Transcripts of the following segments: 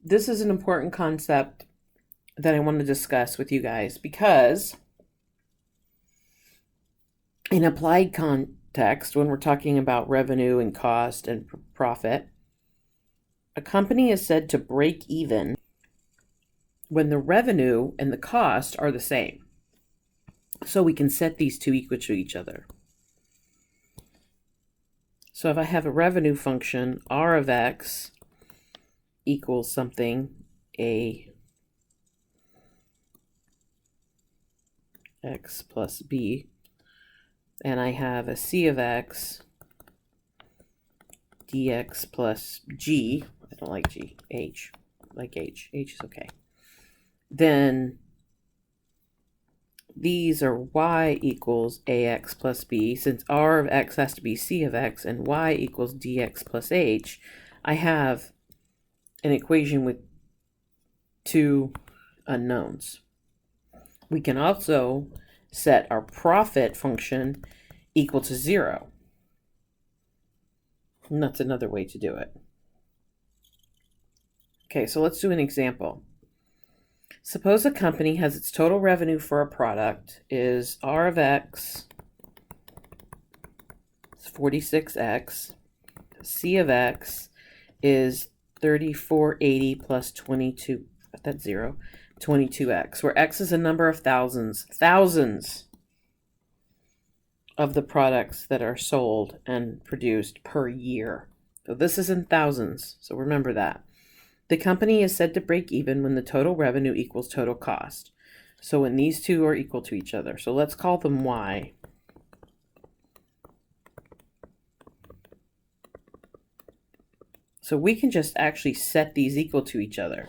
this is an important concept that I want to discuss with you guys because in applied context, when we're talking about revenue and cost and profit, a company is said to break even when the revenue and the cost are the same. So we can set these two equal to each other. So if I have a revenue function, R of X equals something, A X plus B, and I have a C of X dx plus G, I don't like G, H, like H is okay. Then these are y equals ax plus b. Since r of x has to be c of x and y equals dx plus h, I have an equation with two unknowns. We can also set our profit function equal to 0. And that's another way to do it. Okay, so let's do an example. Suppose a company has its total revenue for a product is R of X, 46X, C of X is 3480 plus 22, that's 0, 22X, where X is a number of thousands of the products that are sold and produced per year. So this is in thousands, so remember that. The company is said to break even when the total revenue equals total cost. So when these two are equal to each other. So let's call them Y. So we can just actually set these equal to each other.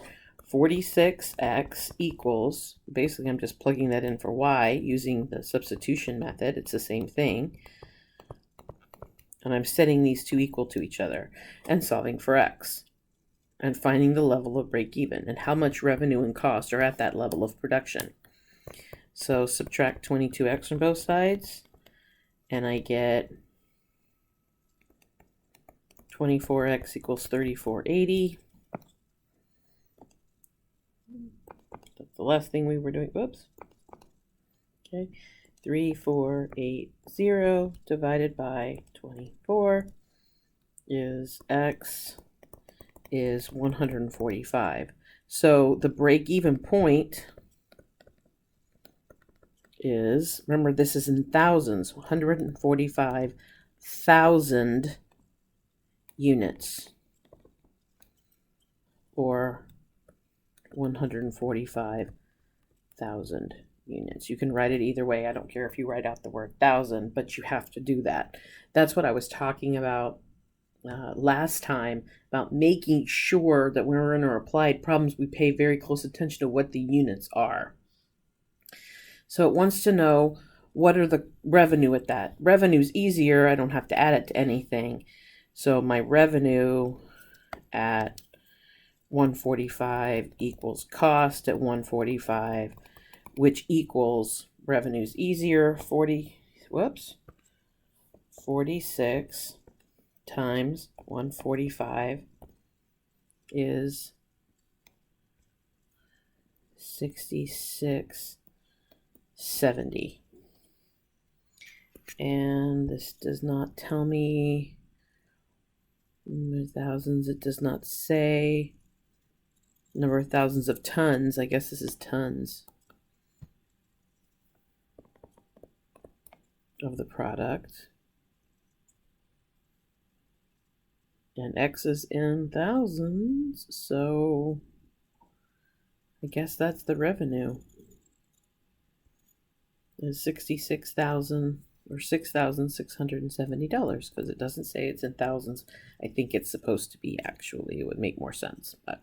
46x equals, basically I'm just plugging that in for Y using the substitution method. It's the same thing. And I'm setting these two equal to each other and solving for X. And finding the level of break even and how much revenue and cost are at that level of production. So subtract 22x from both sides and I get 24x equals 3480. That's the last thing we were doing. Whoops. Okay. 3480 divided by 24 is x is 145. So the break-even point is, remember this is in thousands, 145,000 units, or 145,000 units. You can write it either way. I don't care if you write out the word thousand, but you have to do that. That's what I was talking about last time, about making sure that when we're in our applied problems, we pay very close attention to what the units are. So it wants to know what are the revenue at that. Revenue's easier. I don't have to add it to anything. So my revenue at 145 equals cost at 145, which equals revenue's easier, 46 times 145 is 6670. And this does not tell me thousands. It does not say number of thousands of tons. I guess this is tons of the product. And X is in thousands, so I guess that's the revenue. Is 66,000 or $6,670 because it doesn't say it's in thousands. I think it's supposed to be actually. It would make more sense, but